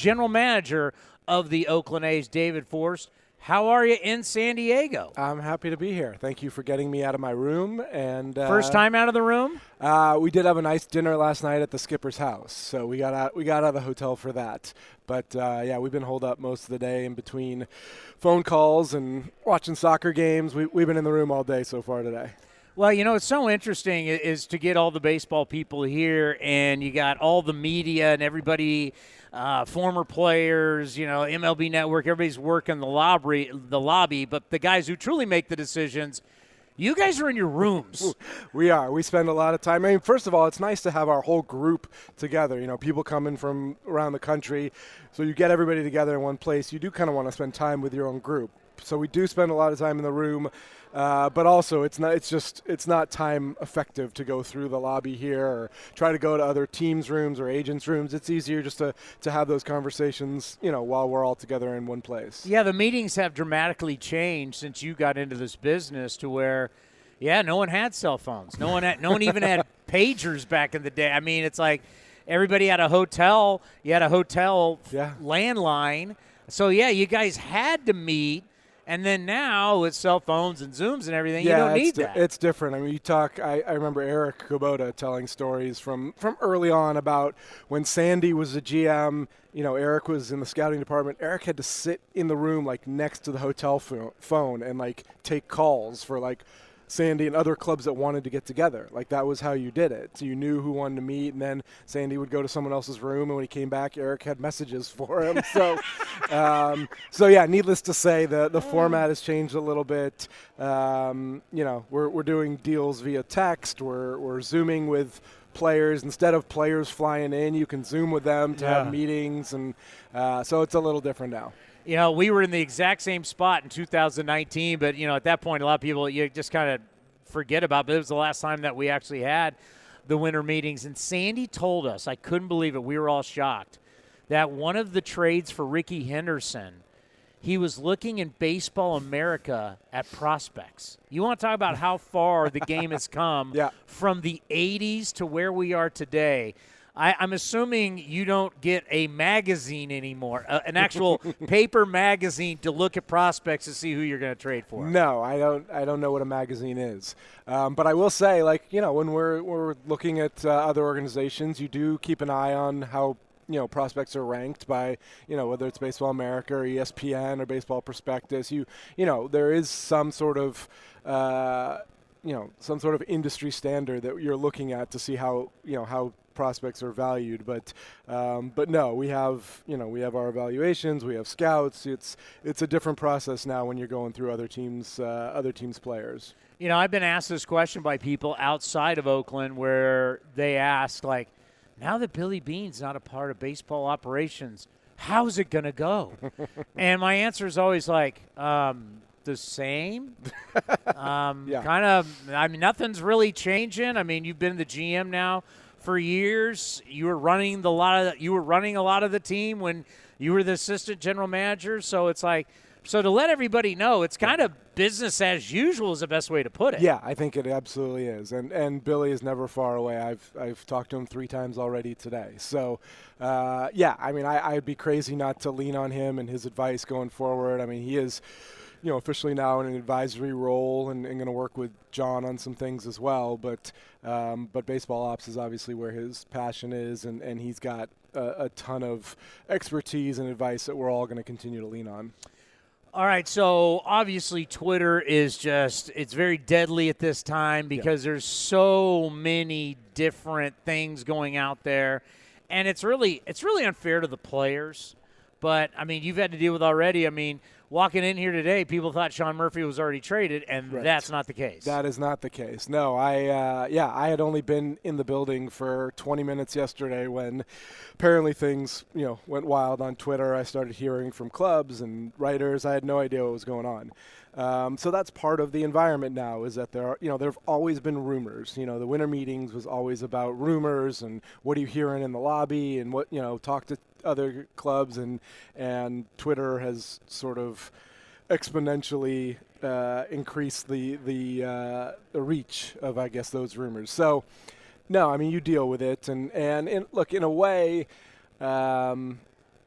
general manager of the Oakland A's, David Forst. How are you in San Diego? I'm happy to be here. Thank you for getting me out of my room. And First time out of the room? We did have a nice dinner last night at the skipper's house, so we got out of the hotel for that. But yeah, we've been holed up most of the day in between phone calls and watching soccer games. We've been in the room all day so far today. Well, you know, it's so interesting is to get all the baseball people here, and you got all the media and everybody, former players, you know, MLB Network, everybody's working the lobby, but the guys who truly make the decisions, you guys are in your rooms. We are. We spend a lot of time. I mean, first of all, it's nice to have our whole group together. You know, people coming from around the country. So you get everybody together in one place. You do kind of want to spend time with your own group. So we do spend a lot of time in the room, but also it's not time effective to go through the lobby here or try to go to other teams' rooms or agents' rooms. It's easier just to have those conversations, you know, while we're all together in one place. Yeah, the meetings have dramatically changed since you got into this business to where, yeah, no one had cell phones. No one even had pagers back in the day. I mean, it's like everybody had a hotel. You had a hotel landline. So, yeah, you guys had to meet. And then now with cell phones and Zooms and everything, you don't need that. It's different. I mean, I remember Eric Kubota telling stories from early on about when Sandy was a GM. You know, Eric was in the scouting department. Eric had to sit in the room like next to the hotel phone and like take calls for like Sandy and other clubs that wanted to get together. Like that was how you did it. So you knew who wanted to meet, and then Sandy would go to someone else's room, and when he came back, Eric had messages for him. So, so yeah, needless to say, the format has changed a little bit. You know, we're doing deals via text. We're Zooming with players. Instead of players flying in, you can Zoom with them to have meetings, and so it's a little different now. You know, we were in the exact same spot in 2019, but, you know, at that point, a lot of people, you just kind of forget about, but it was the last time that we actually had the winter meetings. And Sandy told us, I couldn't believe it, we were all shocked, that one of the trades for Ricky Henderson, he was looking in Baseball America at prospects. You want to talk about how far the game has come from the 80s to where we are today. I'm assuming you don't get a magazine anymore, an actual paper magazine to look at prospects to see who you're going to trade for. No, I don't know what a magazine is. But I will say, like, you know, when we're looking at other organizations, you do keep an eye on how, you know, prospects are ranked by, you know, whether it's Baseball America or ESPN or Baseball Prospectus. You know, there is some sort of some sort of industry standard that you're looking at to see how, you know, how prospects are valued, but no, we have our evaluations, we have scouts. It's a different process now when you're going through other teams' players. You know, I've been asked this question by people outside of Oakland where they ask, like, now that Billy Beane's not a part of baseball operations, how's it going to go? And my answer is always like, the same. Kind of, I mean, nothing's really changing. I mean, you've been the GM now for years. You were running a lot of the team when you were the assistant general manager. So it's like, so to let everybody know, it's kind of business as usual is the best way to put it. Yeah, I think it absolutely is. And Billy is never far away. I've talked to him 3 times already today. So, yeah, I mean, I'd be crazy not to lean on him and his advice going forward. I mean, he is, you know, officially now in an advisory role and going to work with John on some things as well. But baseball ops is obviously where his passion is, and he's got a ton of expertise and advice that we're all going to continue to lean on. All right, so obviously Twitter is it's very deadly at this time because there's so many different things going out there, and it's really unfair to the players. But, I mean, you've had to deal with already. I mean, walking in here today, people thought Sean Murphy was already traded, and that's not the case. That is not the case. No, I had only been in the building for 20 minutes yesterday when apparently things, you know, went wild on Twitter. I started hearing from clubs and writers. I had no idea what was going on. So that's part of the environment now, is that there have always been rumors. You know, the winter meetings was always about rumors and what are you hearing in the lobby and what, you know, talk to other clubs, and Twitter has sort of exponentially increased the reach of, I guess, those rumors. So, no, I mean, you deal with it, and look, in a way,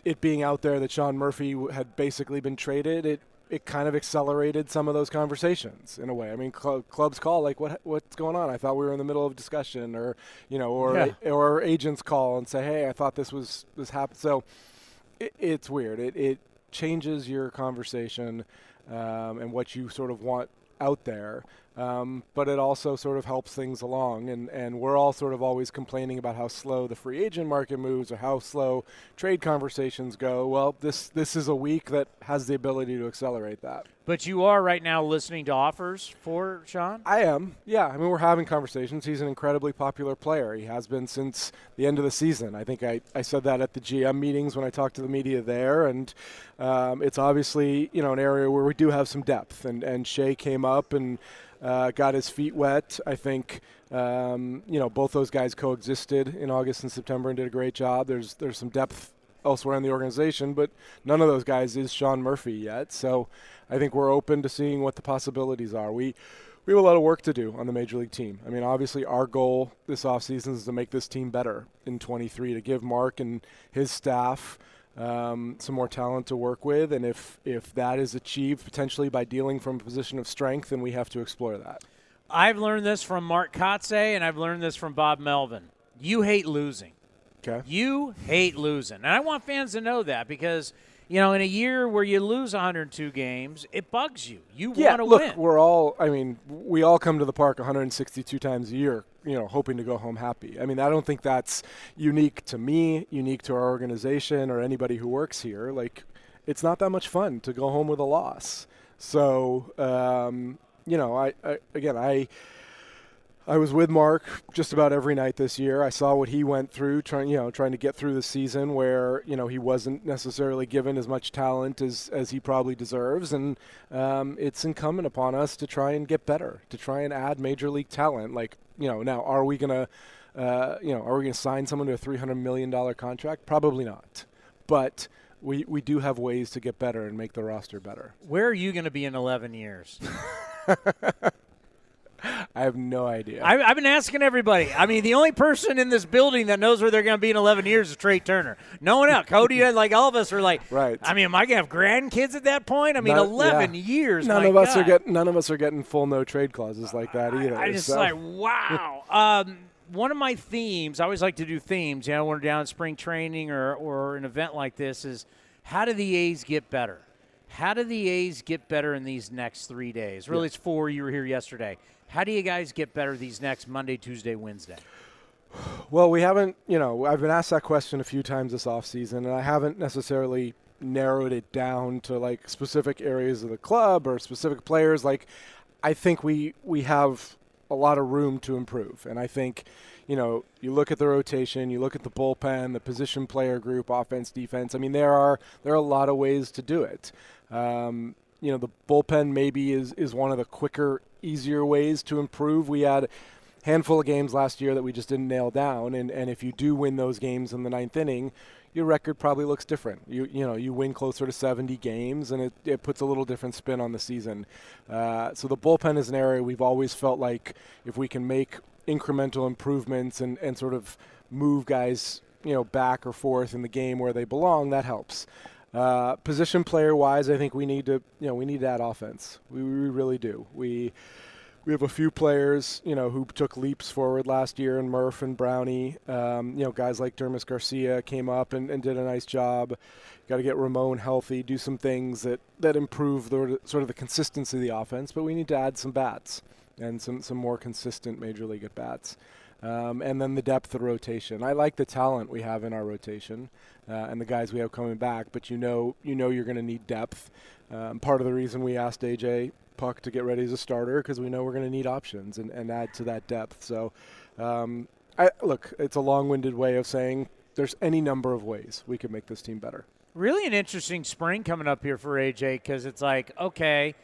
it being out there that Sean Murphy had basically been traded, it kind of accelerated some of those conversations in a way. I mean, clubs call like, what's going on? I thought we were in the middle of discussion, or or agents call and say, hey, I thought this was happening. So it's weird. It changes your conversation and what you sort of want out there. But it also sort of helps things along, and we're all sort of always complaining about how slow the free agent market moves or how slow trade conversations go. Well, this is a week that has the ability to accelerate that. But you are right now listening to offers for Sean? I am, yeah. I mean, we're having conversations. He's an incredibly popular player. He has been since the end of the season. I think I said that at the GM meetings when I talked to the media there, and it's obviously, an area where we do have some depth, and Shea came up and got his feet wet. I think, both those guys coexisted in August and September and did a great job. There's some depth elsewhere in the organization, but none of those guys is Sean Murphy yet. So I think we're open to seeing what the possibilities are. We have a lot of work to do on the Major League team. I mean, obviously our goal this offseason is to make this team better in 23, to give Mark and his staff some more talent to work with, and if that is achieved potentially by dealing from a position of strength, then we have to explore that. I've learned this from Mark Kotze, and I've learned this from Bob Melvin. You hate losing. Okay. You hate losing. And I want fans to know that because, in a year where you lose 102 games, it bugs you. You want to win. Look, we all come to the park 162 times a year, hoping to go home happy. I mean, I don't think that's unique to me, unique to our organization or anybody who works here. Like, it's not that much fun to go home with a loss. So, I was with Mark just about every night this year. I saw what he went through trying to get through the season where, he wasn't necessarily given as much talent as he probably deserves. And it's incumbent upon us to try and get better, to try and add major league talent. Like, now are we going to sign someone to a $300 million contract? Probably not. But we do have ways to get better and make the roster better. Where are you going to be in 11 years? I have no idea. I've been asking everybody. I mean, the only person in this building that knows where they're going to be in 11 years is Trey Turner. No one else. Cody, like all of us are like, right. I mean, am I going to have grandkids at that point? I mean, 11 years. None of us are getting full no trade clauses like that either. I just like, wow. One of my themes, I always like to do themes, when we're down in spring training or an event like this, is how do the A's get better? How do the A's get better in these next 3 days? Really, It's 4. You were here yesterday. How do you guys get better these next Monday, Tuesday, Wednesday? Well, we haven't, I've been asked that question a few times this offseason, and I haven't necessarily narrowed it down to, like, specific areas of the club or specific players. Like, I think we have a lot of room to improve. And I think, you look at the rotation, you look at the bullpen, the position player group, offense, defense. I mean, there are a lot of ways to do it. The bullpen maybe is one of the quicker, easier ways to improve. We had a handful of games last year that we just didn't nail down, and if you do win those games in the ninth inning, your record probably looks different. You win closer to 70 games, and it puts a little different spin on the season. So the bullpen is an area we've always felt like if we can make incremental improvements and sort of move guys back or forth in the game where they belong, that helps. Position player wise, I think we need to add offense. We really do. We have a few players, who took leaps forward last year, and Murph and Brownie. Guys like Dermis Garcia came up and did a nice job. Got to get Ramon healthy, do some things that improve sort of the consistency of the offense. But we need to add some bats and some more consistent major league at bats. And then the depth of rotation. I like the talent we have in our rotation and the guys we have coming back, but you're going to need depth. Part of the reason we asked AJ Puck to get ready as a starter because we know we're going to need options and add to that depth. So, look, it's a long-winded way of saying there's any number of ways we could make this team better. Really an interesting spring coming up here for AJ because it's like, okay,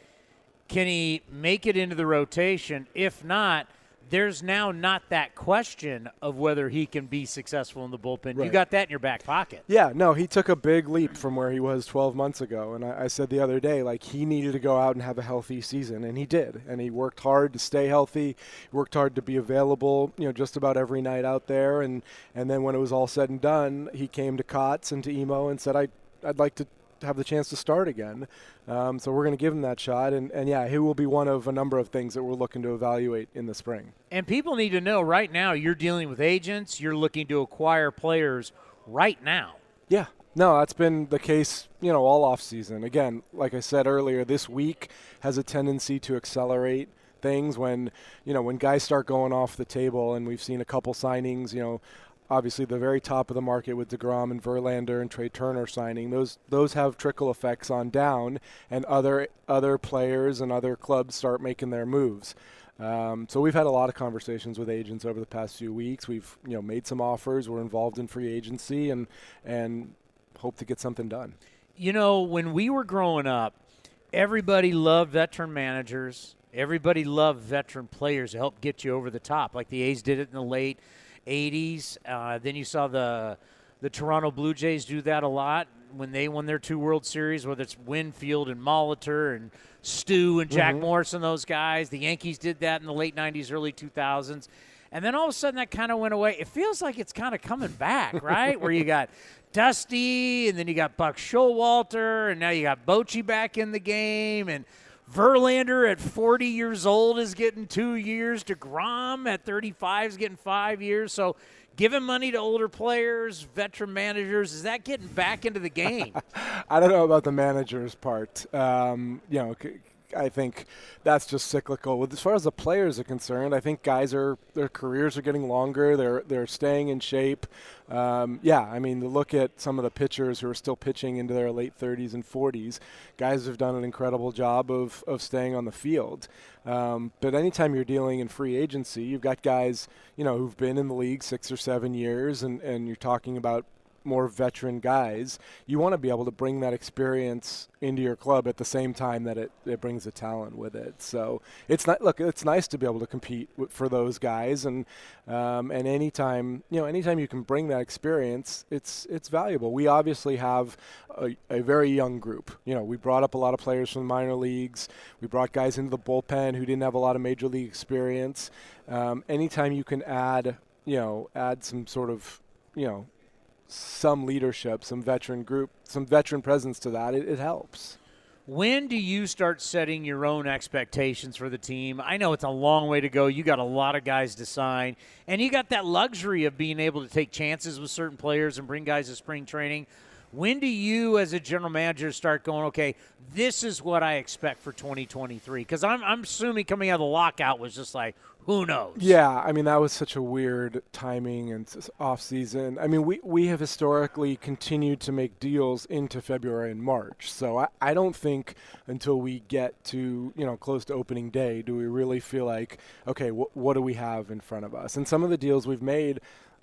can he make it into the rotation? If not, there's now not that question of whether he can be successful in the bullpen. Right. You got that in your back pocket. Yeah, no, he took a big leap from where he was 12 months ago. And I said the other day, like, he needed to go out and have a healthy season, and he did. And he worked hard to stay healthy, he worked hard to be available, just about every night out there. And then when it was all said and done, he came to Kotz and to Emo and said, I'd like to have the chance to start again. So we're going to give him that shot. And yeah, he will be one of a number of things that we're looking to evaluate in the spring. And people need to know right now you're dealing with agents. You're looking to acquire players right now. Yeah. No, that's been the case, all off season. Again, like I said earlier, this week has a tendency to accelerate things when guys start going off the table, and we've seen a couple signings, obviously the very top of the market with DeGrom and Verlander and Trey Turner signing. Those have trickle effects on down, and other players and other clubs start making their moves. So we've had a lot of conversations with agents over the past few weeks. We've made some offers. We're involved in free agency and hope to get something done. When we were growing up, everybody loved veteran managers. Everybody loved veteran players to help get you over the top. Like the A's did it in the late 80s. Then you saw the Toronto Blue Jays do that a lot when they won their 2 World Series, whether it's Winfield and Molitor and Stu and Jack Morris and those guys. The Yankees did that in the late 90s, early 2000s. And then all of a sudden that kind of went away. It feels like it's kind of coming back, right? Where you got Dusty, and then you got Buck Showalter, and now you got Bochy back in the game, and Verlander at 40 years old is getting 2 years. DeGrom at 35 is getting 5 years. So giving money to older players, veteran managers, is that getting back into the game? I don't know about the managers part. I think that's just cyclical. As far as the players are concerned, I think their careers are getting longer. They're staying in shape. Look at some of the pitchers who are still pitching into their late 30s and 40s. Guys have done an incredible job of staying on the field. But anytime you're dealing in free agency, you've got guys, who've been in the league 6 or 7 years, and you're talking about more veteran guys. You want to be able to bring that experience into your club at the same time that it brings the talent with it. So it's nice to be able to compete for those guys, and anytime you can bring that experience, it's valuable. We obviously have a very young group. We brought up a lot of players from the minor leagues. We brought guys into the bullpen who didn't have a lot of major league experience. Anytime you can add some sort of, some leadership, some veteran presence to that, it helps. When do you start setting your own expectations for the team? I know it's a long way to go. You got a lot of guys to sign, and you got that luxury of being able to take chances with certain players and bring guys to spring training. When do you, as a general manager, start going, okay, this is what I expect for 2023? Because I'm assuming coming out of the lockout was just like, who knows? Yeah, that was such a weird timing and off season. We have historically continued to make deals into February and March. So I don't think until we get to, close to opening day, do we really feel like, okay, what do we have in front of us? And some of the deals we've made,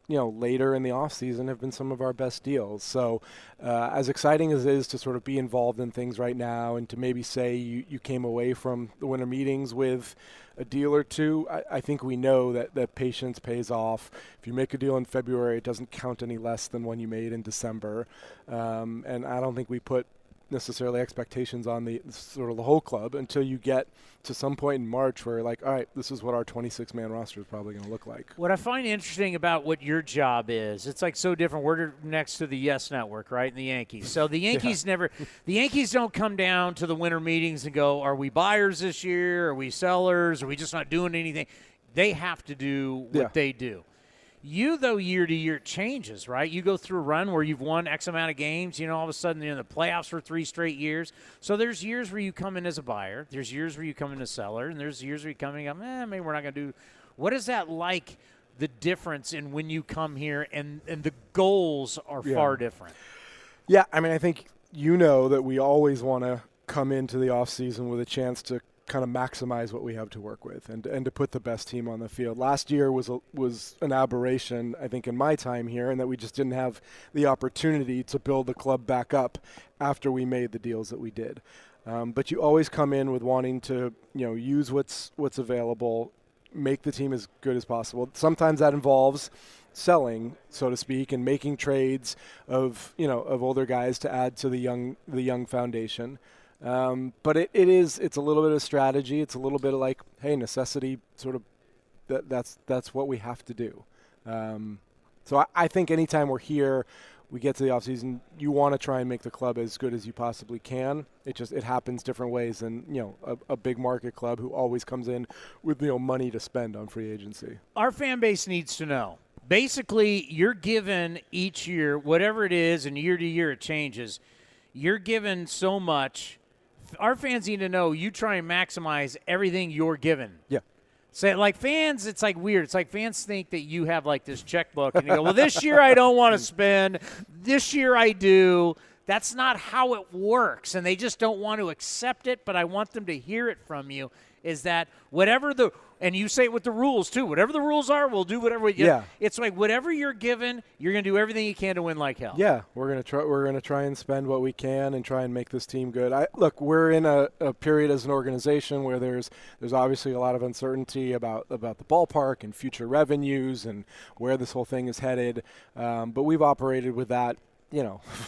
later in the offseason have been some of our best deals. So as exciting as it is to sort of be involved in things right now and to maybe say you came away from the winter meetings with a deal or two, I think we know that patience pays off. If you make a deal in February, it doesn't count any less than one you made in December. And I don't think we put necessarily expectations on the sort of the whole club until you get to some point in March where you're like, all right, this is what our 26-man roster is probably going to look like. What I find interesting about what your job is, it's like so different. We're next to the Yes Network, right, and the Yankees. So the Yankees the Yankees don't come down to the winter meetings and go, are we buyers this year? Are we sellers? Are we just not doing anything? They have to do what they do. You, though, year to year changes, right? You go through a run where you've won X amount of games. All of a sudden you're in the playoffs for 3 straight years. So there's years where you come in as a buyer. There's years where you come in as a seller. And there's years where you come in and go, maybe we're not going to do. What is that like, the difference in when you come here and the goals are far different? Yeah, I think that we always want to come into the offseason with a chance to kind of maximize what we have to work with and to put the best team on the field. Last year was an aberration, I think, in my time here, and that we just didn't have the opportunity to build the club back up after we made the deals that we did. But you always come in with wanting to, use what's available, make the team as good as possible. Sometimes that involves selling, so to speak, and making trades of older guys to add to the young foundation. But it's a little bit of strategy. It's a little bit of like, hey, necessity, sort of. That's what we have to do. So I think anytime we're here, we get to the offseason, you want to try and make the club as good as you possibly can. It happens different ways than a big market club who always comes in with money to spend on free agency. Our fan base needs to know. Basically, you're given each year, whatever it is, and year to year it changes, you're given so much. Our fans need to know you try and maximize everything you're given. Yeah. So, like, fans, it's, like, weird. It's like fans think that you have, like, this checkbook, and you go, well, this year I don't want to spend. This year I do. That's not how it works, and they just don't want to accept it, but I want them to hear it from you, is that whatever the – and you say it with the rules, too. Whatever the rules are, we'll do whatever we – yeah. It's like whatever you're given, you're going to do everything you can to win like hell. Yeah, we're gonna try and spend what we can and try and make this team good. Look, we're in a period as an organization where there's obviously a lot of uncertainty about the ballpark and future revenues and where this whole thing is headed. But we've operated with that,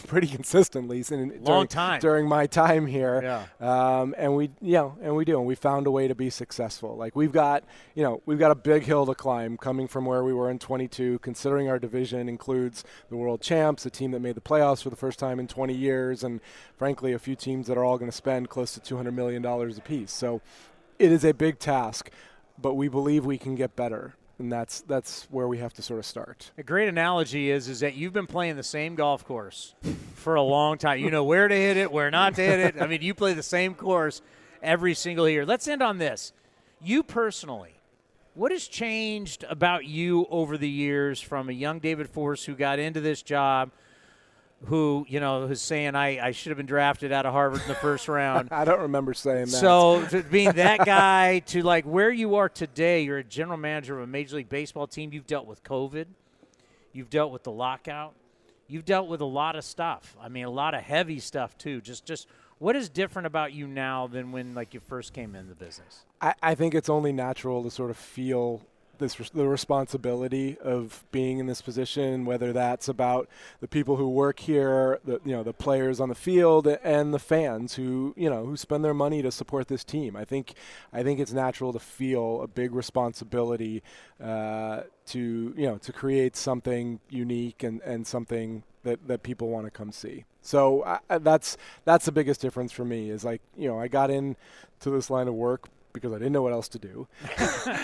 pretty consistently during my time here. Yeah. And we do, and we found a way to be successful. Like we've got a big hill to climb coming from where we were in 22, considering our division includes the world champs, a team that made the playoffs for the first time in 20 years, and frankly, a few teams that are all going to spend close to $200 million apiece. So it is a big task, but we believe we can get better. And that's where we have to sort of start. A great analogy is that you've been playing the same golf course for a long time. You know where to hit it, where not to hit it. I mean, you play the same course every single year. Let's end on this. You personally, what has changed about you over the years from a young David Forst who got into this job, who's saying, I should have been drafted out of Harvard in the first round. I don't remember saying that. So to being that guy to like where you are today, you're a general manager of a Major League Baseball team. You've dealt with COVID. You've dealt with the lockout. You've dealt with a lot of stuff. I mean, a lot of heavy stuff too. Just what is different about you now than when like you first came in the business? I think it's only natural to sort of feel the responsibility of being in this position, whether that's about the people who work here, the players on the field, and the fans who spend their money to support this team. I think it's natural to feel a big responsibility to create something unique and something that people want to come see. So that's the biggest difference for me. Is like I got into this line of work because I didn't know what else to do,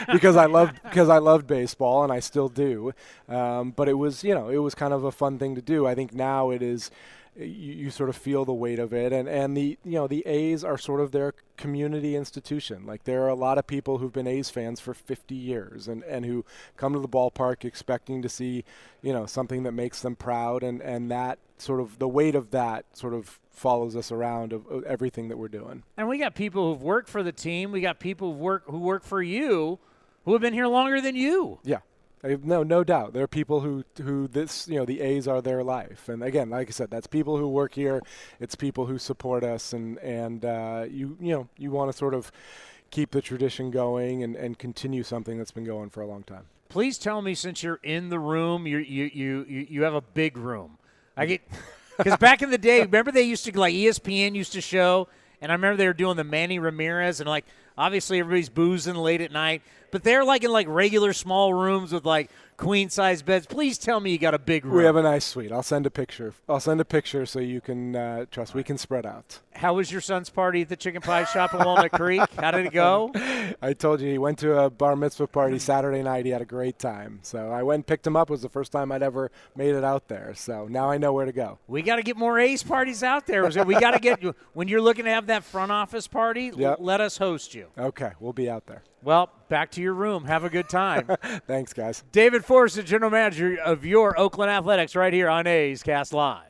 because I loved baseball and I still do. But it was kind of a fun thing to do. I think now it is, you sort of feel the weight of it, and the A's are sort of their community institution. Like there are a lot of people who've been A's fans for 50 years and who come to the ballpark expecting to see, something that makes them proud, and that sort of the weight of that sort of follows us around of everything that we're doing. And we got people who've worked for the team. We got people who work for you who have been here longer than you. Yeah. No doubt. There are people who the A's are their life. And again, like I said, that's people who work here. It's people who support us, and you want to sort of keep the tradition going and continue something that's been going for a long time. Please tell me, since you're in the room, you have a big room. Because back in the day, remember they used to, like ESPN used to show, and I remember they were doing the Manny Ramirez, and like obviously everybody's boozing late at night, but they're like in like regular small rooms with like queen-size beds. Please tell me you got a big room. We have a nice suite. I'll send a picture so you can trust. We can spread out. How was your son's party at the chicken pie shop in Walnut Creek? How did it go? I told you, he went to a bar mitzvah party Saturday night. He had a great time. So I went and picked him up. It was the first time I'd ever made it out there. So now I know where to go. We got to get more A's parties out there. We got to get, when you're looking to have that front office party, yep. Let us host you. Okay, we'll be out there. Well, back to your room. Have a good time. Thanks, guys. David Forst, the general manager of your Oakland Athletics, right here on A's Cast Live.